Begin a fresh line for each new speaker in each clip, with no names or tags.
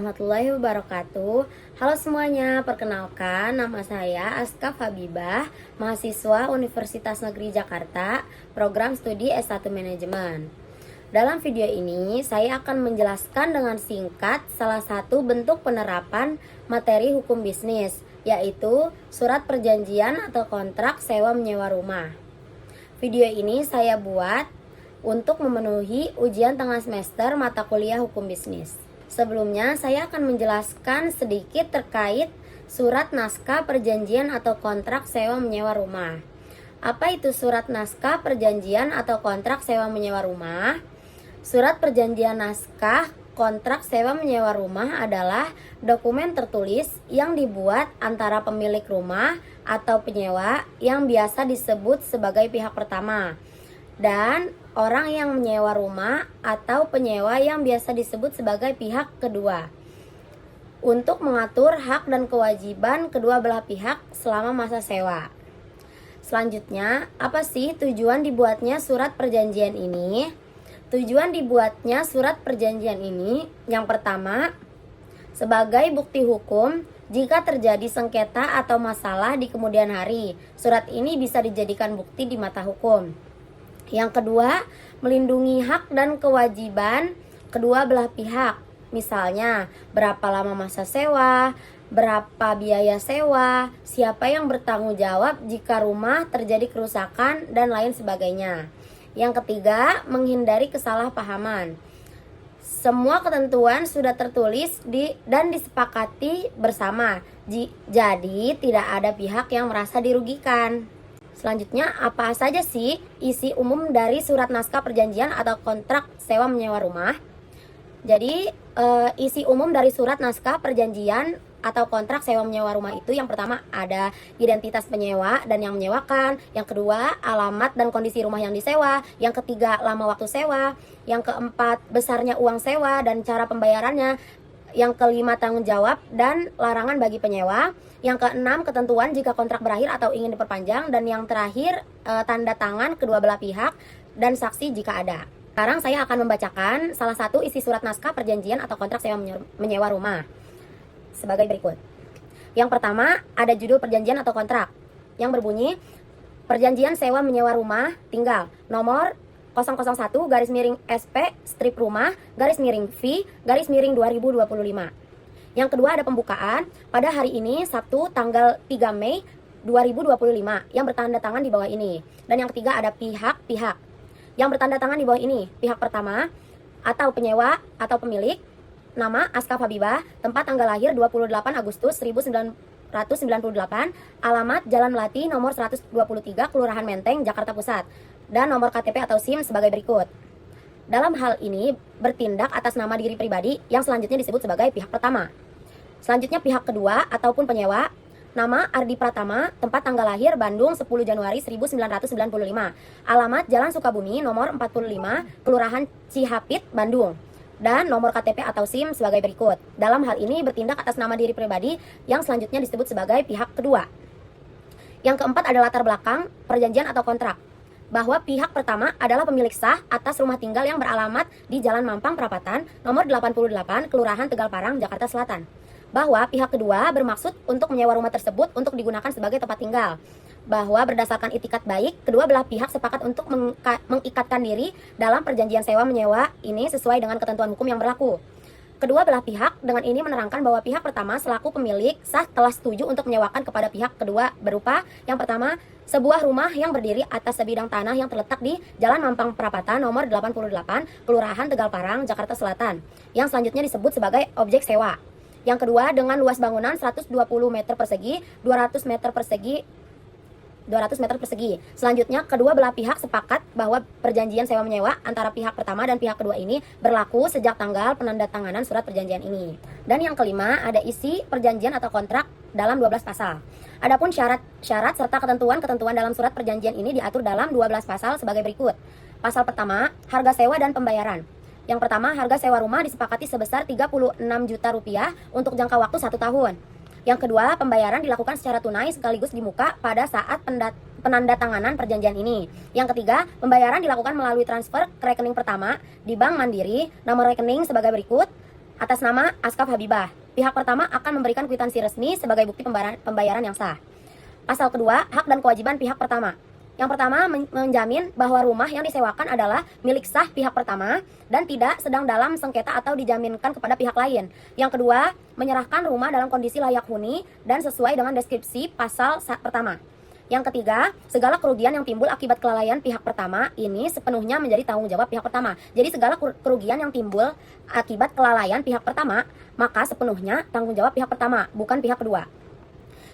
warahmatullahi wabarakatuh. Halo semuanya, perkenalkan nama saya Aska Habibah, mahasiswa Universitas Negeri Jakarta, program studi S1 Manajemen. Dalam video ini, saya akan menjelaskan dengan singkat salah satu bentuk penerapan materi hukum bisnis, yaitu surat perjanjian atau kontrak sewa menyewa rumah. Video ini saya buat untuk memenuhi ujian tengah semester mata kuliah hukum bisnis. Sebelumnya, saya akan menjelaskan sedikit terkait surat naskah perjanjian atau kontrak sewa menyewa rumah. Apa itu surat naskah perjanjian atau kontrak sewa menyewa rumah? Surat perjanjian naskah kontrak sewa menyewa rumah adalah dokumen tertulis yang dibuat antara pemilik rumah atau penyewa yang biasa disebut sebagai pihak pertama dan orang yang menyewa rumah atau penyewa yang biasa disebut sebagai pihak kedua untuk mengatur hak dan kewajiban kedua belah pihak selama masa sewa. Selanjutnya, apa sih tujuan dibuatnya surat perjanjian ini? Tujuan dibuatnya surat perjanjian ini yang pertama, sebagai bukti hukum jika terjadi sengketa atau masalah di kemudian hari. Surat ini bisa dijadikan bukti di mata hukum. Yang kedua, melindungi hak dan kewajiban kedua belah pihak. Misalnya, berapa lama masa sewa, berapa biaya sewa, siapa yang bertanggung jawab jika rumah terjadi kerusakan, dan lain sebagainya. Yang ketiga, menghindari kesalahpahaman. Semua ketentuan sudah tertulis dan disepakati bersama. Jadi, tidak ada pihak yang merasa dirugikan. Selanjutnya, apa saja sih isi umum dari surat naskah perjanjian atau kontrak sewa menyewa rumah? Jadi, isi umum dari surat naskah perjanjian atau kontrak sewa menyewa rumah itu yang pertama ada identitas penyewa dan yang menyewakan, yang kedua alamat dan kondisi rumah yang disewa, yang ketiga lama waktu sewa, yang keempat besarnya uang sewa dan cara pembayarannya, yang kelima tanggung jawab dan larangan bagi penyewa, yang keenam ketentuan jika kontrak berakhir atau ingin diperpanjang, dan yang terakhir tanda tangan kedua belah pihak dan saksi jika ada. Sekarang saya akan membacakan salah satu isi surat naskah perjanjian atau kontrak sewa menyewa rumah sebagai berikut. Yang pertama ada judul perjanjian atau kontrak yang berbunyi perjanjian sewa menyewa rumah tinggal nomor 001/SP strip rumah /V 2025. Yang kedua ada pembukaan pada hari ini Sabtu tanggal 3 Mei 2025 yang bertanda tangan di bawah ini. Dan yang ketiga ada pihak-pihak yang bertanda tangan di bawah ini. Pihak pertama atau penyewa atau pemilik, nama Aska Habibah, tempat tanggal lahir 28 Agustus 1998, alamat Jalan Melati nomor 123 Kelurahan Menteng, Jakarta Pusat, dan nomor KTP atau SIM sebagai berikut. Dalam hal ini bertindak atas nama diri pribadi yang selanjutnya disebut sebagai pihak pertama. Selanjutnya pihak kedua ataupun penyewa, nama Ardi Pratama, tempat tanggal lahir Bandung 10 Januari 1995, alamat Jalan Sukabumi nomor 45 Kelurahan Cihapit, Bandung, dan nomor KTP atau SIM sebagai berikut. Dalam hal ini bertindak atas nama diri pribadi yang selanjutnya disebut sebagai pihak kedua. Yang keempat adalah latar belakang perjanjian atau kontrak, bahwa pihak pertama adalah pemilik sah atas rumah tinggal yang beralamat di Jalan Mampang Perapatan nomor 88 Kelurahan Tegal Parang, Jakarta Selatan. Bahwa pihak kedua bermaksud untuk menyewa rumah tersebut untuk digunakan sebagai tempat tinggal. Bahwa berdasarkan itikat baik, kedua belah pihak sepakat untuk mengikatkan diri dalam perjanjian sewa menyewa ini sesuai dengan ketentuan hukum yang berlaku. Kedua belah pihak dengan ini menerangkan bahwa pihak pertama selaku pemilik sah telah setuju untuk menyewakan kepada pihak kedua berupa yang pertama, sebuah rumah yang berdiri atas sebidang tanah yang terletak di Jalan Mampang Perapatan nomor 88 Kelurahan Tegal Parang, Jakarta Selatan, yang selanjutnya disebut sebagai objek sewa. Yang kedua, dengan luas bangunan 120 meter persegi, 200 meter persegi. Selanjutnya, kedua belah pihak sepakat bahwa perjanjian sewa menyewa antara pihak pertama dan pihak kedua ini berlaku sejak tanggal penandatanganan surat perjanjian ini. Dan yang kelima, ada isi perjanjian atau kontrak dalam 12 pasal. Adapun syarat-syarat serta ketentuan-ketentuan dalam surat perjanjian ini diatur dalam 12 pasal sebagai berikut. Pasal pertama, harga sewa dan pembayaran. Yang pertama, harga sewa rumah disepakati sebesar 36 juta rupiah untuk jangka waktu 1 tahun. Yang kedua, pembayaran dilakukan secara tunai sekaligus di muka pada saat penandatanganan perjanjian ini. Yang ketiga, pembayaran dilakukan melalui transfer ke rekening pertama di Bank Mandiri, nomor rekening sebagai berikut, Atas nama Askaf Habibah, pihak pertama akan memberikan kwitansi resmi sebagai bukti pembayaran yang sah. Pasal kedua, hak dan kewajiban pihak pertama. Yang pertama, menjamin bahwa rumah yang disewakan adalah milik sah pihak pertama dan tidak sedang dalam sengketa atau dijaminkan kepada pihak lain. Yang kedua, menyerahkan rumah dalam kondisi layak huni dan sesuai dengan deskripsi pasal pertama. Yang ketiga, segala kerugian yang timbul akibat kelalaian pihak pertama ini sepenuhnya menjadi tanggung jawab pihak pertama. Jadi segala kerugian yang timbul akibat kelalaian pihak pertama, maka sepenuhnya tanggung jawab pihak pertama, bukan pihak kedua.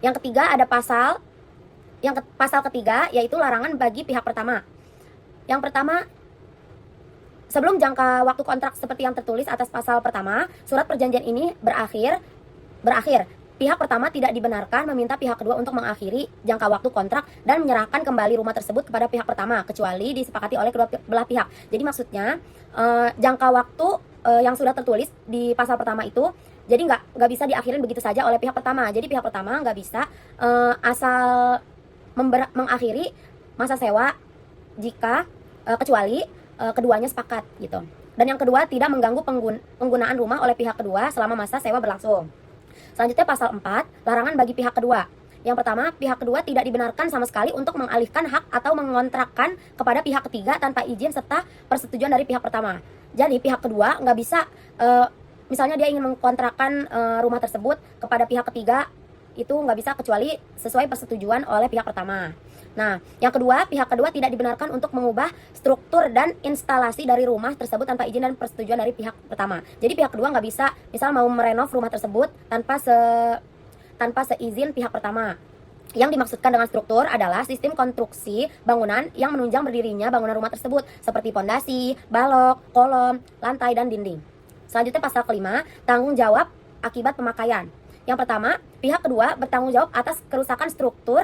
Yang ketiga, ada pasal ketiga, yaitu larangan bagi pihak pertama. Yang pertama, sebelum jangka waktu kontrak seperti yang tertulis atas pasal pertama, surat perjanjian ini berakhir, pihak pertama tidak dibenarkan meminta pihak kedua untuk mengakhiri jangka waktu kontrak dan menyerahkan kembali rumah tersebut kepada pihak pertama, kecuali disepakati oleh kedua belah pihak. Jadi maksudnya, jangka waktu yang sudah tertulis di pasal pertama itu, jadi nggak bisa diakhirin begitu saja oleh pihak pertama. Jadi pihak pertama nggak bisa asal mengakhiri masa sewa jika kecuali keduanya sepakat gitu. Dan yang kedua, tidak mengganggu penggunaan rumah oleh pihak kedua selama masa sewa berlangsung. Selanjutnya pasal 4, larangan bagi pihak kedua. Yang pertama, pihak kedua tidak dibenarkan sama sekali untuk mengalihkan hak atau mengontrakkan kepada pihak ketiga tanpa izin serta persetujuan dari pihak pertama. Jadi pihak kedua nggak bisa, misalnya dia ingin mengkontrakkan rumah tersebut kepada pihak ketiga, itu nggak bisa kecuali sesuai persetujuan oleh pihak pertama. Nah, yang kedua, pihak kedua tidak dibenarkan untuk mengubah struktur dan instalasi dari rumah tersebut tanpa izin dan persetujuan dari pihak pertama. Jadi pihak kedua nggak bisa, misal mau merenov rumah tersebut tanpa seizin pihak pertama. Yang dimaksudkan dengan struktur adalah sistem konstruksi bangunan yang menunjang berdirinya bangunan rumah tersebut, seperti pondasi, balok, kolom, lantai, dan dinding. Selanjutnya pasal kelima, tanggung jawab akibat pemakaian. Yang pertama, pihak kedua bertanggung jawab atas kerusakan struktur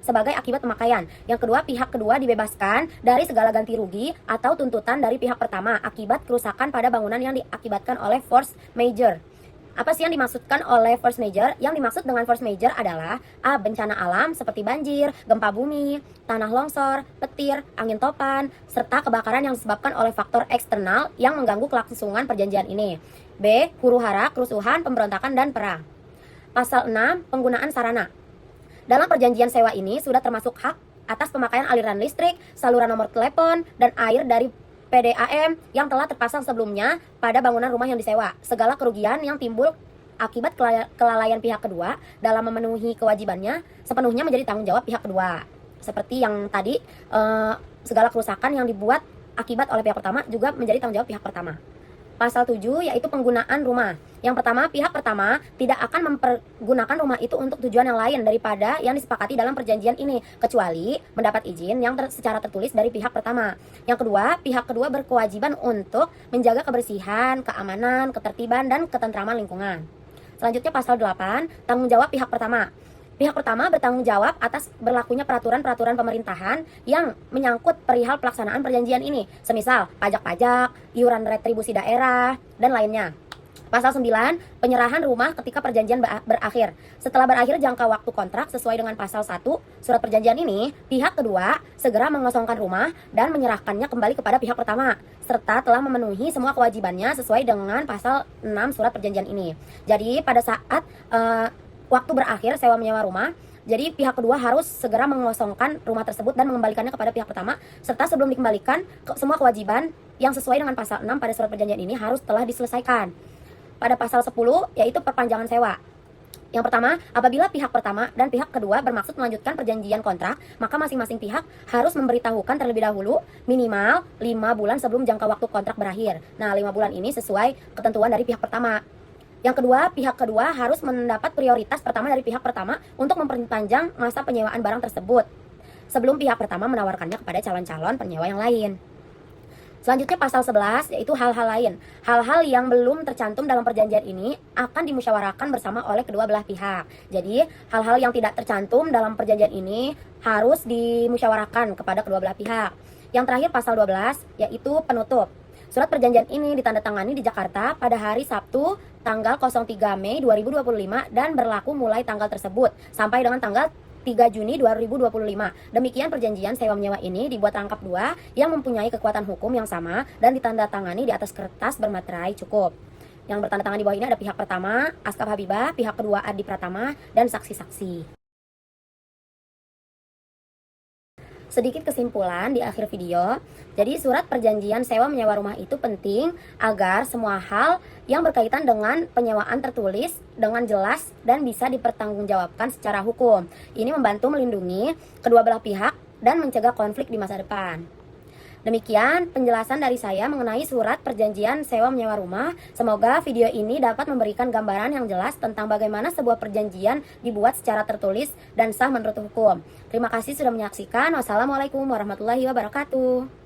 sebagai akibat pemakaian. Yang kedua, pihak kedua dibebaskan dari segala ganti rugi atau tuntutan dari pihak pertama akibat kerusakan pada bangunan yang diakibatkan oleh force majeure. Apa sih yang dimaksudkan oleh force majeure? Yang dimaksud dengan force majeure adalah A. Bencana alam seperti banjir, gempa bumi, tanah longsor, petir, angin topan, serta kebakaran yang disebabkan oleh faktor eksternal yang mengganggu kelangsungan perjanjian ini. B. Huru-hara, kerusuhan, pemberontakan, dan perang. Pasal 6, penggunaan sarana. Dalam perjanjian sewa ini sudah termasuk hak atas pemakaian aliran listrik, saluran nomor telepon, dan air dari PDAM yang telah terpasang sebelumnya pada bangunan rumah yang disewa. Segala kerugian yang timbul akibat kelalaian pihak kedua dalam memenuhi kewajibannya sepenuhnya menjadi tanggung jawab pihak kedua. Seperti yang tadi, segala kerusakan yang dibuat akibat oleh pihak pertama juga menjadi tanggung jawab pihak pertama. Pasal 7, yaitu penggunaan rumah. Yang pertama, pihak pertama tidak akan mempergunakan rumah itu untuk tujuan yang lain daripada yang disepakati dalam perjanjian ini, kecuali mendapat izin yang secara tertulis dari pihak pertama. Yang kedua, pihak kedua berkewajiban untuk menjaga kebersihan, keamanan, ketertiban, dan ketentraman lingkungan. Selanjutnya pasal 8, tanggung jawab pihak pertama. Pihak pertama bertanggung jawab atas berlakunya peraturan-peraturan pemerintahan yang menyangkut perihal pelaksanaan perjanjian ini, semisal pajak-pajak, iuran retribusi daerah, dan lainnya. Pasal 9, penyerahan rumah ketika perjanjian berakhir. Setelah berakhir jangka waktu kontrak sesuai dengan pasal 1 surat perjanjian ini, pihak kedua segera mengosongkan rumah dan menyerahkannya kembali kepada pihak pertama, serta telah memenuhi semua kewajibannya sesuai dengan pasal 6 surat perjanjian ini. Jadi pada saat waktu berakhir sewa menyewa rumah, jadi pihak kedua harus segera mengosongkan rumah tersebut dan mengembalikannya kepada pihak pertama, serta sebelum dikembalikan, semua kewajiban yang sesuai dengan pasal 6 pada surat perjanjian ini harus telah diselesaikan. Pada pasal 10, yaitu perpanjangan sewa. Yang pertama, apabila pihak pertama dan pihak kedua bermaksud melanjutkan perjanjian kontrak, maka masing-masing pihak harus memberitahukan terlebih dahulu minimal 5 bulan sebelum jangka waktu kontrak berakhir. Nah, 5 bulan ini sesuai ketentuan dari pihak pertama. Yang kedua, pihak kedua harus mendapat prioritas pertama dari pihak pertama untuk memperpanjang masa penyewaan barang tersebut sebelum pihak pertama menawarkannya kepada calon-calon penyewa yang lain. Selanjutnya pasal 11, yaitu hal-hal lain. Hal-hal yang belum tercantum dalam perjanjian ini akan dimusyawarahkan bersama oleh kedua belah pihak. Jadi, hal-hal yang tidak tercantum dalam perjanjian ini harus dimusyawarahkan kepada kedua belah pihak. Yang terakhir pasal 12, yaitu penutup. Surat perjanjian ini ditandatangani di Jakarta pada hari Sabtu tanggal 03 Mei 2025 dan berlaku mulai tanggal tersebut sampai dengan tanggal 3 Juni 2025. Demikian perjanjian sewa menyewa ini dibuat rangkap 2 yang mempunyai kekuatan hukum yang sama dan ditandatangani di atas kertas bermaterai cukup. Yang bertanda tangan di bawah ini ada pihak pertama, Askaf Habibah, pihak kedua Adi Pratama, dan saksi-saksi. Sedikit kesimpulan di akhir video, jadi surat perjanjian sewa menyewa rumah itu penting agar semua hal yang berkaitan dengan penyewaan tertulis dengan jelas dan bisa dipertanggungjawabkan secara hukum. Ini membantu melindungi kedua belah pihak dan mencegah konflik di masa depan. Demikian penjelasan dari saya mengenai surat perjanjian sewa menyewa rumah. Semoga video ini dapat memberikan gambaran yang jelas tentang bagaimana sebuah perjanjian dibuat secara tertulis dan sah menurut hukum. Terima kasih sudah menyaksikan. Wassalamualaikum warahmatullahi wabarakatuh.